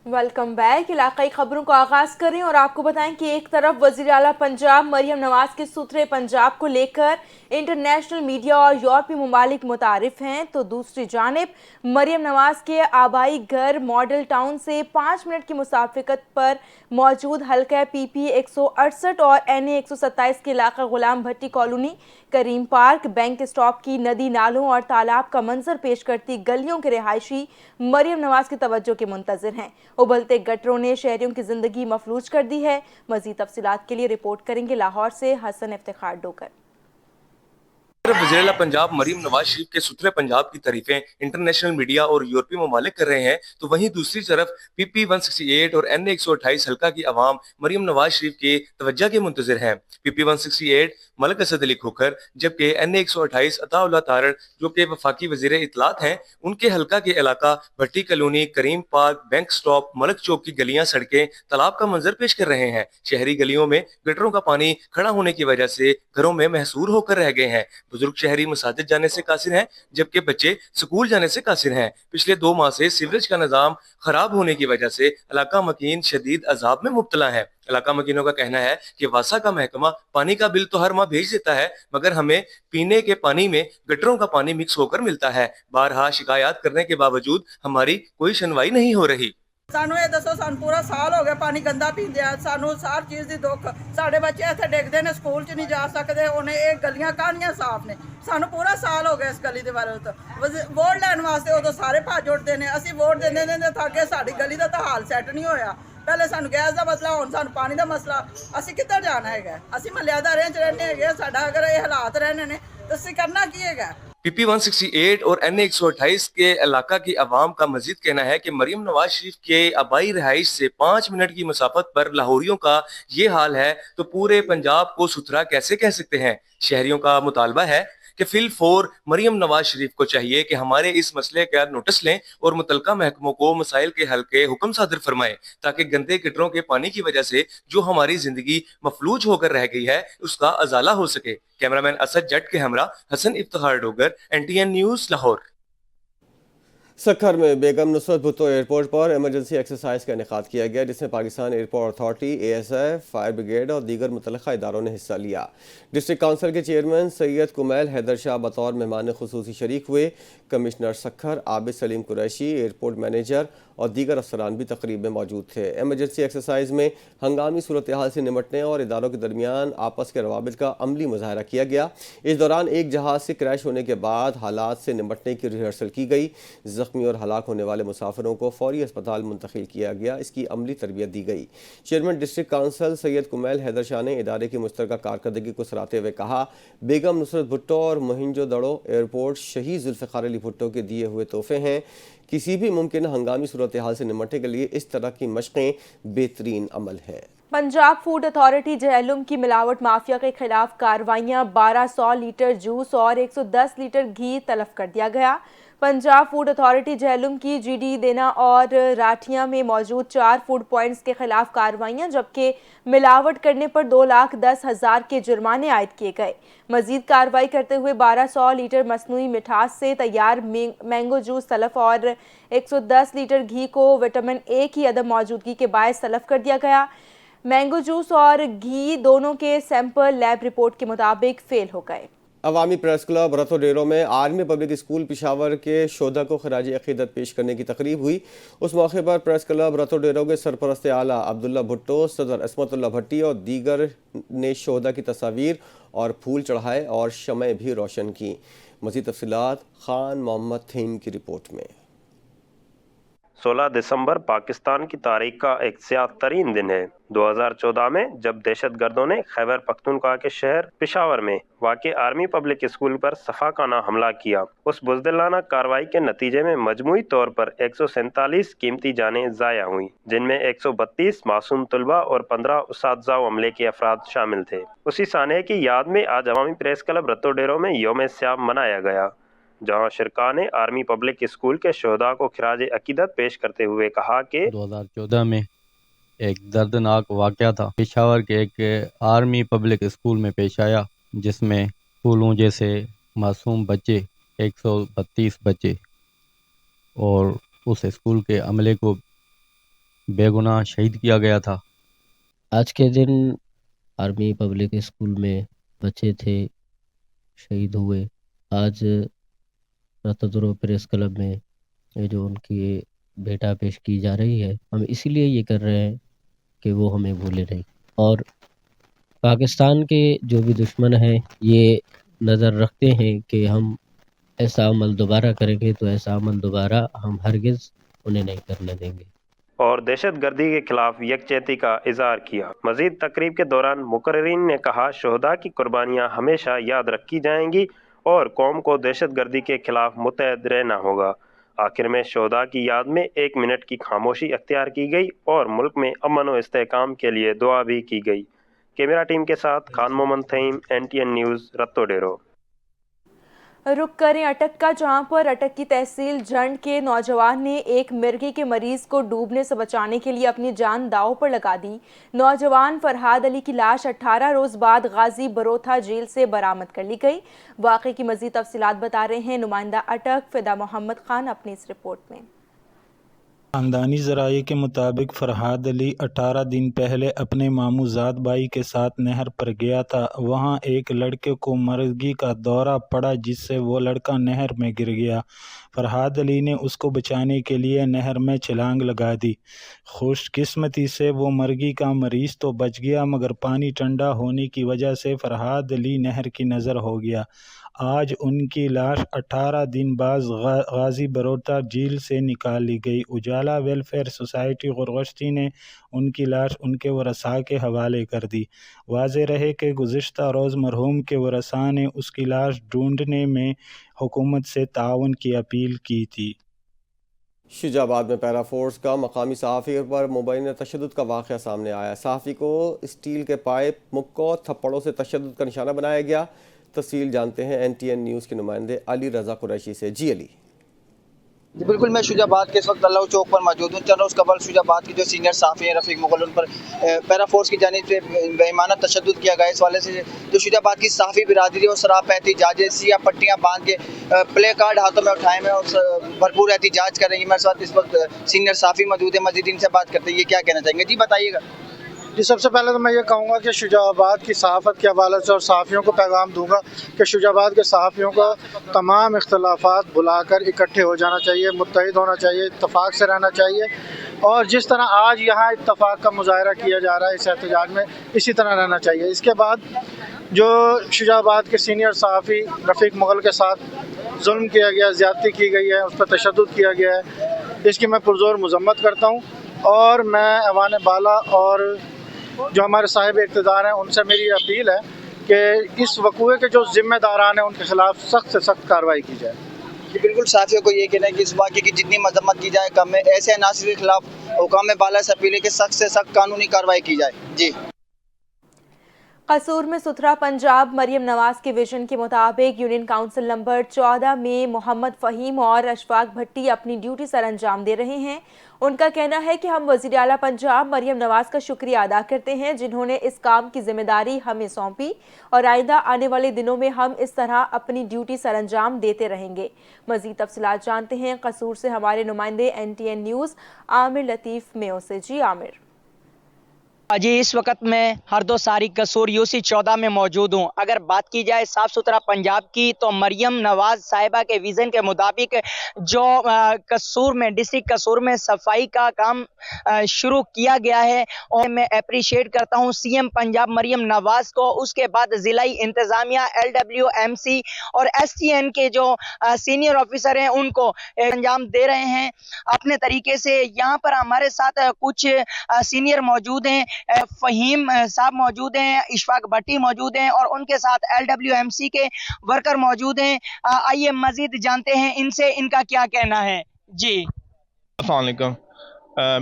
Welcome back. इलाकाई खबरों को आगाज करें और आपको बताएं कि एक तरफ वजीर आला पंजाब मरियम नवाज के सुथरे पंजाब को लेकर इंटरनेशनल मीडिया और यूरोपीय ममालिक मुतारिफ हैं, तो दूसरी जानिब मरियम नवाज के आबाई घर मॉडल टाउन से 5 मिनट की मुसाफिकत पर मौजूद हल्का PP 168 और NA 127 के इलाका गुलाम भट्टी कॉलोनी, करीम पार्क, बैंक स्टॉप की नदी नालों और तालाब का मंजर पेश करती गलियों के रिहायशी मरियम नवाज की तवज्जो के मुंतजिर हैं। उबलते गटरों ने शहरियों की जिंदगी मफलूज कर दी है। मजीद तफसीलात के लिए रिपोर्ट करेंगे लाहौर से हसन इफ्तिखार डोकर। वज़ीर पंजाब मरीम नवाज शरीफ के सुथरे पंजाब की तारीफें इंटरनेशनल मीडिया और यूरोपीय ममालिक कर रहे हैं, तो वहीं दूसरी तरफ PP 168 और NA 128 हल्का की आवाम मरीम नवाज शरीफ के तवज्जो के मुंतजिर हैं। PP 168 मलिक असद अली खोखर, जबकि NA 128 अताउल्लाह तारड़ जो कि वफाकी वजीर इतलात हैं, उनके हल्का के इलाका भट्टी कॉलोनी, करीम पार्क, बैंक स्टॉप, मलक चौक की गलियां, सड़कें, तालाब का मंजर पेश कर रहे हैं। शहरी गलियों में गटरों का पानी खड़ा होने की वजह से घरों में महसूर होकर रह गए हैं। बुजुर्ग शहरी मसाजिद जाने से कासिर हैं, जबकि बच्चे स्कूल जाने से कासिर हैं। पिछले 2 माह से सीवरेज का निजाम खराब होने की वजह से इलाका मकीन शदीद अजाब में मुब्तला है। इलाका मकीनों का कहना है कि वासा का महकमा पानी का बिल तो हर माह भेज देता है, मगर हमें पीने के पानी में गटरों का पानी मिक्स होकर मिलता है। बारहा शिकायत करने के बावजूद हमारी कोई सुनवाई नहीं हो रही। ਸਾਨੂੰ ਇਹ ਦੱਸੋ, ਸਾਨੂੰ ਪੂਰਾ ਸਾਲ ਹੋ ਗਿਆ ਪਾਣੀ ਗੰਦਾ ਪੀਂਦੇ ਆ। ਸਾਨੂੰ ਸਾਰ ਚੀਜ਼ ਦੀ ਦੁੱਖ, ਸਾਡੇ ਬੱਚੇ ਇੱਥੇ ਡਿੱਗਦੇ ਨੇ, ਸਕੂਲ 'ਚ ਨਹੀਂ ਜਾ ਸਕਦੇ। ਉਹਨੇ ਇਹ ਗਲੀਆਂ ਕਾਹਨੀਆਂ ਸਾਫ਼ ਨੇ। ਸਾਨੂੰ ਪੂਰਾ ਸਾਲ ਹੋ ਗਿਆ ਇਸ ਗਲੀ ਦੇ ਬਾਰੇ ਵੋਟ ਲੈਣ ਵਾਸਤੇ। ਉਦੋਂ ਸਾਰੇ ਭੱਜ ਉੱਠਦੇ ਨੇ। ਅਸੀਂ ਵੋਟ ਦਿੰਦੇ ਦਿੰਦੇ ਥੱਕ ਗਏ। ਸਾਡੀ ਗਲੀ ਦਾ ਤਾਂ ਹਾਲ ਸੈੱਟ ਨਹੀਂ ਹੋਇਆ। ਪਹਿਲੇ ਸਾਨੂੰ ਗੈਸ ਦਾ ਮਸਲਾ, ਹੁਣ ਸਾਨੂੰ ਪਾਣੀ ਦਾ ਮਸਲਾ। ਅਸੀਂ ਕਿੱਧਰ ਜਾਣਾ ਹੈਗਾ? ਅਸੀਂ ਮਹੱਲਿਆਦਾਰਿਆਂ 'ਚ ਰਹਿੰਦੇ ਹੈਗੇ। ਸਾਡਾ ਅਗਰ ਇਹ ਹਾਲਾਤ ਰਹਿਣੇ ਨੇ ਤਾਂ ਅਸੀਂ ਕਰਨਾ ਕੀ ਹੈਗਾ? PP 168 और NA 128 के इलाका की आवाम का मजीद कहना है कि मरीम नवाज शरीफ के आबाई रिहाइश से 5 मिनट की मुसाफत पर लाहौरियों का ये हाल है, तो पूरे पंजाब को सुथरा कैसे कह सकते हैं। शहरियों का मुतालबा है कि फिल फोर मरीम नवाज शरीफ को चाहिए कि हमारे इस मसले का नोटिस लें और मुतलका महकमों को मसाइल के हल के हुक्म सादर फरमाएं, ताकि गंदे गटरों के पानी की वजह से जो हमारी जिंदगी मफलूज होकर रह गई है उसका अजाला हो सके। कैमरामैन असद जट के हमरा हसन इफ्तिखार डोगर, NTN न्यूज़, लाहौर। सखर में बेगम नुसरत भुट्टो एयरपोर्ट पर इमरजेंसी एक्सरसाइज का इनेकाद किया गया, जिसमें Pakistan airport authority, ASF, fire brigade और दीगर मुतल्लिक़ा इदारों ने हिस्सा लिया। डिस्ट्रिक्ट काउंसिल के चेयरमैन सैयद कुमैल हैदर शाह बतौर मेहमान खुसूसी शरीक हुए। Commissioner Sukkur Abid Salim Qureshi, airport manager और दीगर अफसरान भी तकरीब में मौजूद थे। इमरजेंसी एक्सरसाइज में हंगामी सूरत हाल से निमटने और इदारों के दरमियान आपस के रवाबित का अमली मुजाहरा किया गया। इस दौरान एक जहाज़ से क्रैश होने के बाद हालात से निमटने की रिहर्सल की गई। ज़ख्मी और हलाक होने वाले मुसाफिरों को फौरी अस्पताल मुंतकिल किया गया, इसकी अमली तरबियत दी गई। Chairman district council Syed Kumail Haider Shah ने इदारे की मुश्तरका कारकर्दगी को सराहते हुए कहा, बेगम नुसरत भुट्टो और मोहिंजो दड़ो एयरपोर्ट शहीद जुल्फ़िकार अली भुट्टो के दिए हुए तोहफे हैं। किसी भी मुमकिन हंगामी सूरत हाल से निमटने के लिए इस तरह की मशक़ें बेहतरीन अमल है। पंजाब फूड अथॉरिटी जहलुम की मिलावट माफिया के खिलाफ कार्रवाइयां, 1200 लीटर जूस और 110 लीटर घी तलफ कर दिया गया। पंजाब फूड अथॉरिटी जहलुम की GD देना और राठिया में मौजूद 4 फूड पॉइंट्स के खिलाफ कार्रवाइयां, जबकि मिलावट करने पर 2,10,000 के जुर्माने आयद किए गए। मजीद कार्रवाई करते हुए 1200 लीटर मसनूई मिठास से तैयार मैंगो जूस तलफ और 110 लीटर घी को विटामिन A की अदम मौजूदगी के बायस तलफ कर दिया गया। मैंगो जूस और घी दोनों के सैंपल लैब रिपोर्ट के मुताबिक फेल हो गए। अवामी प्रेस क्लब रतो डेरो में आर्मी पब्लिक स्कूल पेशावर के शोधा को खराज अकीदत पेश करने की तकरीब हुई। उस मौके पर प्रेस क्लब रतो डेरो के सरपरस्त आला अब्दुल्ला भुट्टो, सदर अस्मतुल्लाह भट्टी और दीगर ने शोधा की तस्वीर और फूल चढ़ाए और शमएं भी रोशन की। मज़ीद तफसीलात खान मोहम्मद थीम की रिपोर्ट में। 16 दिसंबर पाकिस्तान की तारीख का एक स्याह तरीन दिन है। 2014 में जब दहशत गर्दों ने खैबर पख्तूनख्वा के शहर पेशावर में वाक़ आर्मी पब्लिक स्कूल पर सफाकाना हमला किया, उस बुज़दिलाना कार्रवाई के नतीजे में मजमूई तौर पर 147 कीमती जानें ज़ाया हुई, जिनमें 132 मासूम तलबा और 15 उस्ताद व अमले के अफराद शामिल थे। उसी सानहे की याद में आज अवामी प्रेस क्लब रतो डेरो में यौम स्याह मनाया गया, जहां शिरका ने आर्मी पब्लिक स्कूल के शोधा को खिराज अकीदत पेश करते हुए कहा कि 2014 में एक दर्दनाक वाक़या था, पेशावर के एक आर्मी पब्लिक स्कूल में पेश आया, जिसमें फूलों जैसे मासूम बच्चे 132 बच्चे और उस स्कूल के अमले को बेगुनाह शहीद किया गया था। आज के दिन आर्मी पब्लिक स्कूल में बच्चे थे, शहीद हुए। आज रतद्रो प्रेस क्लब में ये जो उनकी भेंटा पेश की जा रही है, हम इसीलिए ये कर रहे हैं कि वो हमें भूले नहीं। और पाकिस्तान के जो भी दुश्मन हैं ये नज़र रखते हैं कि हम ऐसा अमल दोबारा करेंगे तो ऐसा अमल दोबारा हम हरगिज़ उन्हें नहीं करने देंगे। और दहशतगर्दी के खिलाफ यकजहती का इजहार किया। मजीद तकरीब के दौरान मुकर्रिरीन ने कहा, शोहदा की कुर्बानियाँ हमेशा याद रखी जाएंगी और कौम को दहशतगर्दी के खिलाफ मुतहद रहना होगा। आखिर में शोहदा की याद में 1 मिनट की खामोशी अख्तियार की गई और मुल्क में अमन व इस्तेहकाम के लिए दुआ भी की गई। कैमरा टीम के साथ खान मोहम्मद थईम, NTN न्यूज़, रत्तो डेरो। रुक करें अटक का, जहां पर अटक की तहसील झंड के नौजवान ने एक मिर्गी के मरीज को डूबने से बचाने के लिए अपनी जान दांव पर लगा दी। नौजवान फरहाद अली की लाश 18 रोज बाद गाजी बरोथा जेल से बरामद कर ली गई। वाक़े की मजीद तफसीलात बता रहे हैं नुमाइंदा अटक फिदा मोहम्मद खान अपनी इस रिपोर्ट में। खानदानी ज़राए के मुताबिक फ़रहाद अली 18 दिन पहले अपने मामू ज़ाद भाई के साथ नहर पर गया था। वहां एक लड़के को मर्गी का दौरा पड़ा जिससे वो लड़का नहर में गिर गया। फ़रहाद अली ने उसको बचाने के लिए नहर में छलांग लगा दी। खुशकिस्मती से वो मर्गी का मरीज़ तो बच गया, मगर पानी ठंडा होने की वजह से फ़रहाद अली नहर की नज़र हो गया। आज उनकी लाश 18 दिन बाद गाजी बरोटा झील से निकाल ली गई। उजाला वेलफेयर सोसाइटी गुरगश्ती ने उनकी लाश उनके वरसा के हवाले कर दी। वाज़े रहे कि गुज़िश्ता रोज़ मरहूम के वरसा ने उसकी लाश ढूंढने में हुकूमत से ताउन की अपील की थी। शुजाबाद में पैरा फोर्स का मकामी सहाफ़ी पर मुबैना तशद्दुद का वाक़या सामने आया। सहाफ़ी को स्टील के पाइप, मुक्कों, थप्पड़ों से तशद्दुद का निशाना बनाया गया। तफसील जानते हैं NTN न्यूज़ के नुमाइंदे अली रज़ा कुरैशी से। जी अली। जी बिल्कुल, मैं शुजाबाद के इस वक्त अल्लाह चौक पर मौजूद हूँ। चंद रोज़ कबल शुजाबाद की जो सीनियर सहाफ़ी हैं रफ़ीक मुग़ल, उन पर पैरा फोर्स की जानिब से बेईमाना तशद्दुद किया गया। इस वाले से जो शुजाबाद की सहाफ़ी बिरादरी और सराप एहतिजाज सियाह पट्टियाँ बांध के प्ले कार्ड हाथों में उठाए हुए और भरपूर एहतिजाज कर रही है। मेरे साथ इस वक्त सीनियर सहाफ़ी मौजूद है, मज़ीद इनसे बात करते हैं, ये क्या कहना चाहेंगे। जी बताइएगा। जी, सबसे पहले तो मैं ये कहूँगा कि शुजाबाद की सहाफ़त के हवाले से और सहाफ़ियों को पैगाम दूँगा कि शुजाबाद के सहाफ़ियों को तमाम इख्तलाफात भुलाकर इकट्ठे हो जाना चाहिए, मुत्तहिद होना चाहिए, इत्तफाक़ से रहना चाहिए। और जिस तरह आज यहाँ इत्तफाक़ का मुज़ाहरा किया जा रहा है इस एहतजाज में, इसी तरह रहना चाहिए। इसके बाद जो शुजाबाद के सीनियर सहाफ़ी रफ़ीक मुग़ल के साथ जुल्म किया गया, ज़्यादती की गई है, उस पर तशद्दुद किया गया है, इसकी मैं पुरज़ोर मज़म्मत करता हूँ। और मैं ऐवान बाला और जो हमारे साहिब इक़्तिदार हैं उनसे मेरी अपील है कि इस वक़ूए के जो ज़िम्मेदारान हैं उनके ख़िलाफ़ सख्त से सख्त कार्रवाई की जाए। जी बिल्कुल, साथियों को ये कहना है कि इस वाक़े की जितनी मजम्मत की जाए कम है। ऐसे अनासिर के खिलाफ हुकाम बाला से अपील है कि सख्त से सख्त कानूनी कार्रवाई की जाए। जी। कसूर में सुथरा पंजाब मरियम नवाज के विजन के मुताबिक यूनियन काउंसिल नंबर 14 में मोहम्मद फ़हीम और अशफाक भट्टी अपनी ड्यूटी सर अंजाम दे रहे हैं। उनका कहना है कि हम वज़ीर आला पंजाब मरियम नवाज का शुक्रिया अदा करते हैं जिन्होंने इस काम की जिम्मेदारी हमें सौंपी और आइंदा आने वाले दिनों में हम इस तरह अपनी ड्यूटी सर अंजाम देते रहेंगे। मज़ीद तफसीलात जानते हैं कसूर से हमारे नुमाइंदे NTN न्यूज़ आमिर लतीफ़ मेयो से। जी आमिर। जी, इस वक्त मैं हरदो सारी कसूर UC 14 में मौजूद हूँ। अगर बात की जाए साफ़ सुथरा पंजाब की तो मरियम नवाज साहिबा के विज़न के मुताबिक जो कसूर में, डिस्ट्रिक्ट कसूर में सफाई का काम शुरू किया गया है और मैं अप्रिशिएट करता हूँ CM पंजाब मरियम नवाज को। उसके बाद ज़िलाई इंतज़ामिया, LWMC और STN के जो सीनियर ऑफिसर हैं उनको अंजाम दे रहे हैं अपने तरीके से। यहाँ पर हमारे साथ कुछ सीनियर मौजूद हैं, फ़हीम साहब मौजूद हैं, इशफाक भट्टी मौजूद हैं और उनके साथ LWMC के वर्कर मौजूद हैं। आइए मजीद जानते हैं इनसे इनका क्या कहना है। जी अस्सलाम वालेकुम।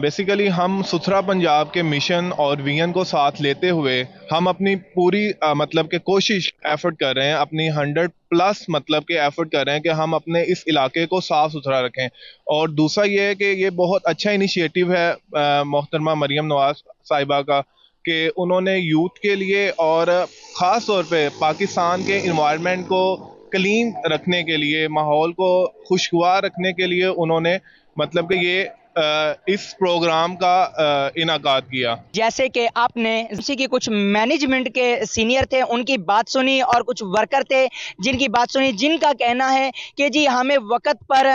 बेसिकली हम सुथरा पंजाब के मिशन और विजन को साथ लेते हुए हम अपनी पूरी मतलब के कोशिश एफर्ट कर रहे हैं, अपनी 100+ मतलब के एफर्ट कर रहे हैं कि हम अपने इस इलाके को साफ़ सुथरा रखें। और दूसरा ये है कि ये बहुत अच्छा इनिशिएटिव है मोहतरमा मरियम नवाज साहिबा का कि उन्होंने यूथ के लिए और ख़ास तौर पे पाकिस्तान के इन्वायरमेंट को क्लीन रखने के लिए, माहौल को खुशगवार रखने के लिए उन्होंने मतलब कि ये इस प्रोग्राम का इनाकाद किया। जैसे कि आपने इसी की कुछ मैनेजमेंट के सीनियर थे उनकी बात सुनी और कुछ वर्कर थे जिनकी बात सुनी, जिनका कहना है कि जी हमें वक्त पर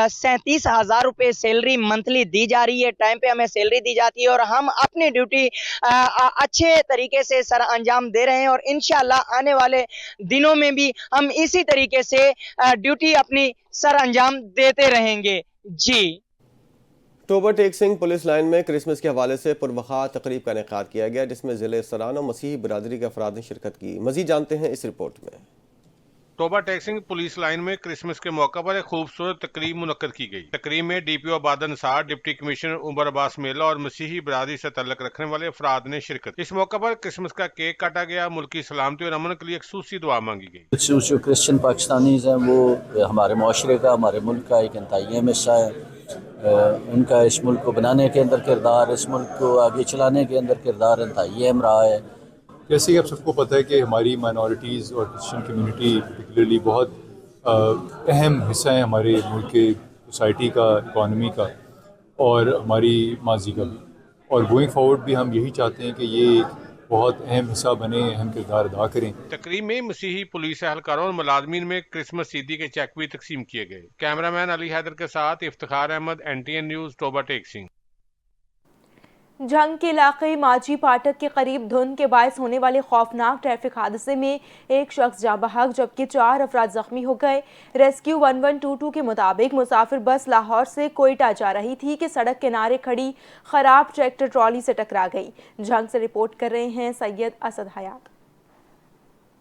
37,000 रुपये सैलरी मंथली दी जा रही है, टाइम पे हमें सैलरी दी जाती है और हम अपनी ड्यूटी अच्छे तरीके से सर अंजाम दे रहे हैं और इंशाल्लाह आने वाले दिनों में भी हम इसी तरीके से ड्यूटी अपनी सर अंजाम देते रहेंगे। जी अक्टूबर टेक सिंह पुलिस लाइन में क्रिसमस के हवाले से पुरबखा तकरीब का इनेकाद किया गया, जिसमें ज़िले सरान और मसीही बरादरी के अफराद ने शिरकत की। मज़ीद जानते हैं इस रिपोर्ट में। टोबा टैक्सिंग पुलिस लाइन में क्रिसमस के मौके पर एक खूबसूरत तकरीब मुनक्कद की गई। तकरीब में डीपीओ आबाद अंसार, डिप्टी कमिश्नर उमर अब्बास मेला और मसीही बरादरी से तल्लुक रखने वाले अफराद ने शिरकत। इस मौके पर क्रिसमस का केक काटा गया, मुल्की सलामती और अमन के लिए खसूसी दुआ मांगी गई। कुछ जो क्रिश्चियन पाकिस्तानीज़ हैं वो हमारे माशरे का, हमारे मुल्क का एक इंतहाई अहम हिस्सा है। उनका इस मुल्क को बनाने के अंदर किरदार, इस मुल्क को आगे चलाने के अंदर किरदार इंतहाई अहम रहा है। जैसे कि आप सबको पता है कि हमारी माइनॉरिटीज़ और क्रिश्चियन कम्युनिटी पर्टिकुलरली बहुत अहम हिस्सा है हमारे मुल्क के सोसाइटी का, इकॉनमी का और हमारी माजी का भी, और गोइंग फॉरवर्ड भी हम यही चाहते हैं कि ये एक बहुत अहम हिस्सा बने, अहम किरदार अदा करें। तकरीब में मसीही पुलिस एहलकारों और मुलाजमीन में क्रिसमस सीदी के चेक भी तकसीम किए गए। कैमरामैन अली हैदर के साथ इफ्तिखार अहमद, NTN न्यूज़, टोबा टेक सिंह। झंग के इलाके माजी फाटक के करीब धुंध के बायस होने वाले खौफनाक ट्रैफिक हादसे में एक शख्स जाँ बहक जबकि 4 अफराद जख्मी हो गए। रेस्क्यू 1122 के मुताबिक मुसाफिर बस लाहौर से कोयटा जा रही थी कि सड़क किनारे खड़ी खराब ट्रैक्टर ट्रॉली से टकरा गई। झंग से रिपोर्ट कर रहे हैं सैयद असद हयात।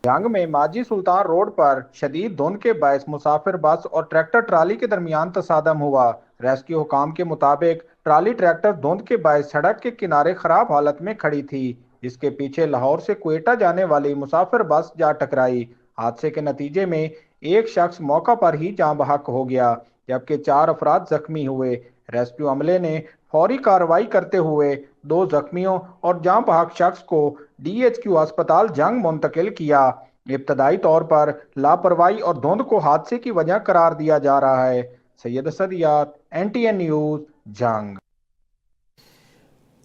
झंग में माजी सुल्तान रोड पर शदीद धुंध के बायस मुसाफिर बस और ट्रैक्टर ट्राली के दरमियान तसादम हुआ। रेस्क्यू हुकाम के मुताबिक ट्राली ट्रैक्टर धुंध के बायस सड़क के किनारे खराब हालत में खड़ी थी, जिसके पीछे लाहौर से क्वेटा जाने वाली मुसाफिर बस जा टकराई। हादसे के नतीजे में एक शख्स मौका पर ही जाँ बहक हो गया जबकि 4 अफराद जख्मी हुए। रेस्क्यू अमले ने फौरी कार्रवाई करते हुए 2 जख्मियों और जाँ बहक शख्स को DHQ अस्पताल झंग मुंतकिल किया। इब्तदाई तौर पर लापरवाही और धुंध को हादसे की वजह करार दिया जा रहा है। Syed Asadiyat, NTN news, Jhang.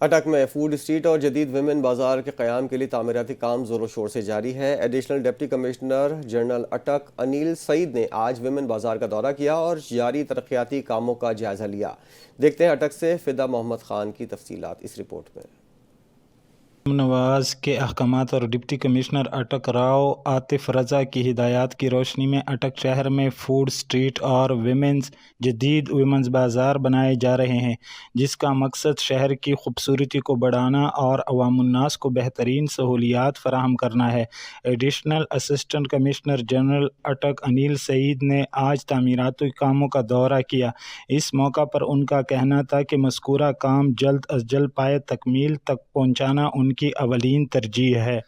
अटक में फूड स्ट्रीट और जदीद विमेन बाजार के क़याम के लिए तामीराती काम ज़ोरों शोर से जारी है। एडिशनल डिप्टी कमिश्नर जनरल अटक अनिल सईद ने आज विमेन बाजार का दौरा किया और जारी तरक्याती कामों का जायजा लिया। देखते हैं अटक से फिदा मोहम्मद खान की तफसीलात इस रिपोर्ट में। नवाज के अहकामात और डिप्टी कमिश्नर अटक राव आतिफ रजा की हिदायत की रोशनी में अटक शहर में फूड स्ट्रीट और जदीद विमेंस बाज़ार बनाए जा रहे हैं, जिसका मकसद शहर की खूबसूरती को बढ़ाना और अवामुन्नास को बेहतरीन सहूलियात फराहम करना है। एडिशनल असिस्टेंट कमिश्नर जनरल अटक अनिल सईद ने आज तामीराती कामों का दौरा किया। इस मौका पर उनका कहना था कि मज़कूरा काम जल्द अज जल्द पाए तकमील तक पहुँचाना उनकी अवलीन तरजीह है।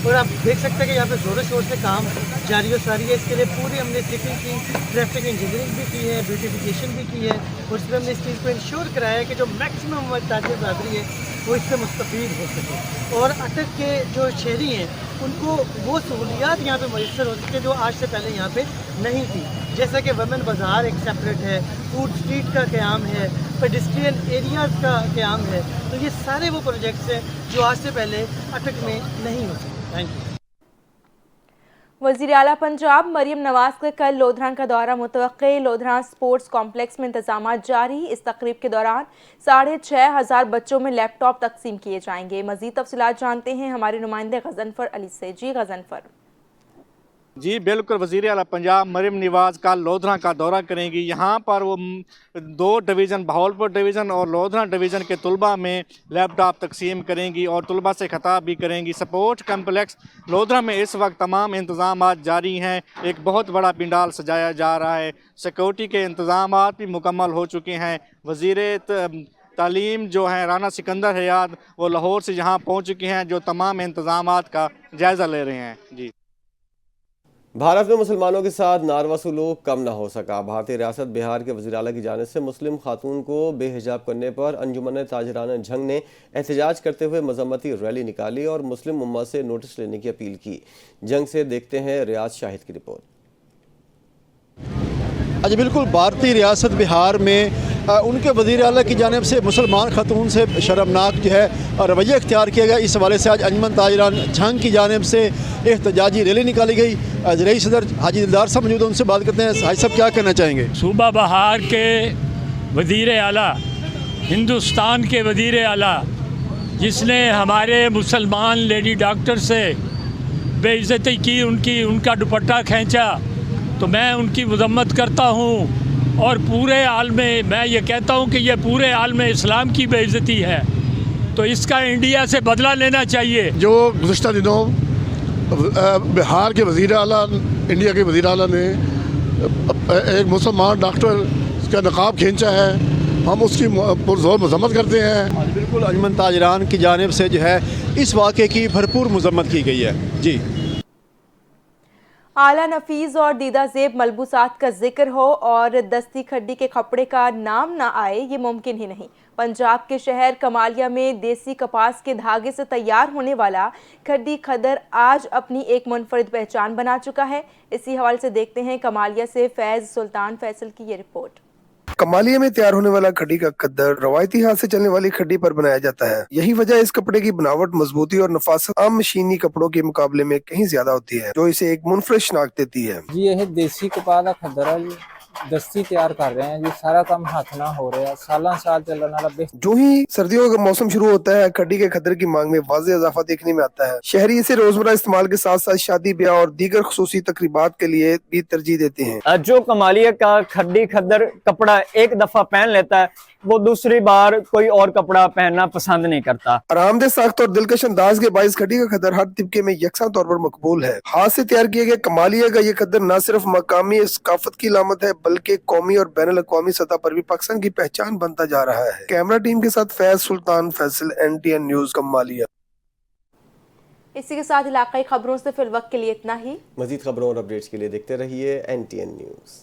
और आप देख सकते हैं कि यहाँ पे ज़ोरों शोर से काम जारी और सारी है। इसके लिए पूरी हमने सिटिंग की, ट्रैफिक इंजीनियरिंग भी की है, ब्यूटिफिकेशन भी की है और इसमें हमने इस चीज़ को इंश्योर कराया है कि जो मैक्सिमम हमारी ताजिर बरादरी है वो इससे मुस्तफ़ीद हो सके और अटक के जो शहरी हैं उनको वो सहूलियात यहाँ पे मैसर हो सके जो आज से पहले यहाँ पे नहीं थी। जैसा कि वुमेन बाज़ार एक सेपरेट है, फूड स्ट्रीट का क़याम है, पेडिस्ट्रियन एरियाज़ का क़याम है, तो ये सारे वो प्रोजेक्ट्स हैं जो आज से पहले अटक में नहीं हो सके। Thank you. वज़ीर आला पंजाब मरियम नवाज का कल लोधरान का दौरा मुतवक्के। लोधरान स्पोर्ट्स कॉम्प्लेक्स में इंतजाम जारी। इस तकरीब के दौरान 6,500 बच्चों में लैपटॉप तकसीम किए जाएंगे। मज़ीद तफसीलात जानते हैं हमारे नुमाइंदे गजनफर अली से। जी गजनफर। जी बिल्कुल, वज़ीर आला पंजाब मरियम नवाज का लोधरा का दौरा करेंगी। यहाँ पर वो 2 डिवीज़न बहावलपुर डिवीज़न और लोधरा डिवीज़न के तलबा में लैपटॉप तकसीम करेंगी और तलबा से खिताब भी करेंगी। स्पोर्ट्स कम्प्लेक्स लोधरा में इस वक्त तमाम इंतज़ाम जारी हैं। एक बहुत बड़ा पंडाल सजाया जा रहा है। सिक्योरिटी के इंतज़ाम भी मुकम्मल हो चुके हैं। वज़ीर तालीम जो हैं राना सिकंदर हयात वो लाहौर से यहाँ पहुँच चुके हैं, जो तमाम इंतज़ाम का जायज़ा ले रहे हैं। जी, भारत में मुसलमानों के साथ नारवा सलूक कम न हो सका। भारतीय रियासत बिहार के वज़ीर आला की जानिब से मुस्लिम खातून को बेहिजाब करने पर अंजुमन ताजरान झंग ने एहतजाज करते हुए मजम्मती रैली निकाली और मुस्लिम उम्मा से नोटिस लेने की अपील की। जंग से देखते हैं रियाज शाहिद की रिपोर्ट। अच्छा बिल्कुल, भारतीय रियासत बिहार में उनके वज़ीर आला की जानिब से मुसलमान ख़तून से शर्मनाक जो है रवैया इख्तियार किया गया। इस हवाले से आज अंजुमन ताजरान झंग की जानिब से एहतजाजी रैली निकाली गई। ज़रई सदर हाजी दिलदार साहब मौजूद हैं, उनसे बात करते हैं। हाजी साहब क्या कहना चाहेंगे? सूबा बहार के वज़ीर आला, हिंदुस्तान के वज़ीर आला, जिसने हमारे मुसलमान लेडी डॉक्टर से बेइज्जती की, उनका दुपट्टा खींचा, तो मैं उनकी मज़म्मत करता हूँ। और पूरे आलम में मैं ये कहता हूँ कि ये पूरे आलम इस्लाम की बेइज्जती है, तो इसका इंडिया से बदला लेना चाहिए। जो गुज़श्ता दिनों बिहार के वज़ीर आला, इंडिया के वज़ीर आला ने एक मुसलमान डॉक्टर का नकाब खींचा है, हम उसकी पुरज़ोर मज़म्मत करते हैं। बिल्कुल, अंजुमन ताजरान की जानिब से जो है इस वाक़े की भरपूर मज़म्मत की गई है। जी, आला नफीस और दीदा ज़ेब मलबूसात का जिक्र हो और दस्ती खड्डी के कपड़े का नाम ना आए, ये मुमकिन ही नहीं। पंजाब के शहर कमालिया में देसी कपास के धागे से तैयार होने वाला खड्डी खदर आज अपनी एक मुनफरिद पहचान बना चुका है। इसी हवाले से देखते हैं कमालिया से फैज़ सुल्तान फैसल की ये रिपोर्ट। कमालिया में तैयार होने वाला खड्डी का खद्दर रवायती हाथ से चलने वाली खड्डी पर बनाया जाता है। यही वजह इस कपड़े की बनावट, मजबूती और नफासत आम मशीनी कपड़ों के मुकाबले में कहीं ज्यादा होती है, जो इसे एक मुनफरिद शनाख्त देती है। जी यह देसी कपास का खद्दर है जी, दस्ती तैयार कर रहे हैं जी, सारा काम हाथ ना हो रहा है, साल चलने वाला। जो ही सर्दियों का मौसम शुरू होता है, खड्डी के खद्दर की मांग में वाज़ेह इजाफा देखने में आता है। शहरी इसे रोजमर्रा इस्तेमाल के साथ साथ शादी ब्याह और दीगर खुसूसी तकरीबात के लिए भी तरजीह देते हैं। जो कमालिया का खड्डी खद्दर कपड़ा एक दफा पहन लेता है, वो दूसरी बार कोई और कपड़ा पहनना पसंद नहीं करता। आरामदेह साख्त और दिलकश अंदाज के बाइस खड्डी का खद्दर हर तिबके में यकसा तौर पर मकबूल है। हाथ से तैयार किया गया कमालिया का ये खद्दर न सिर्फ मकामी सकाफत की अलामत है, बल्कि कौमी और बैनुल अक़वामी सतह पर भी पाकिस्तान की पहचान बनता जा रहा है। कैमरा टीम के साथ फैज सुल्तान फैसल, NTN न्यूज कमालिया। इसी के साथ इलाकाई खबरों से फिल वक्त के लिए इतना ही। मजीद खबरों और अपडेट्स के लिए देखते रहिए NTN न्यूज।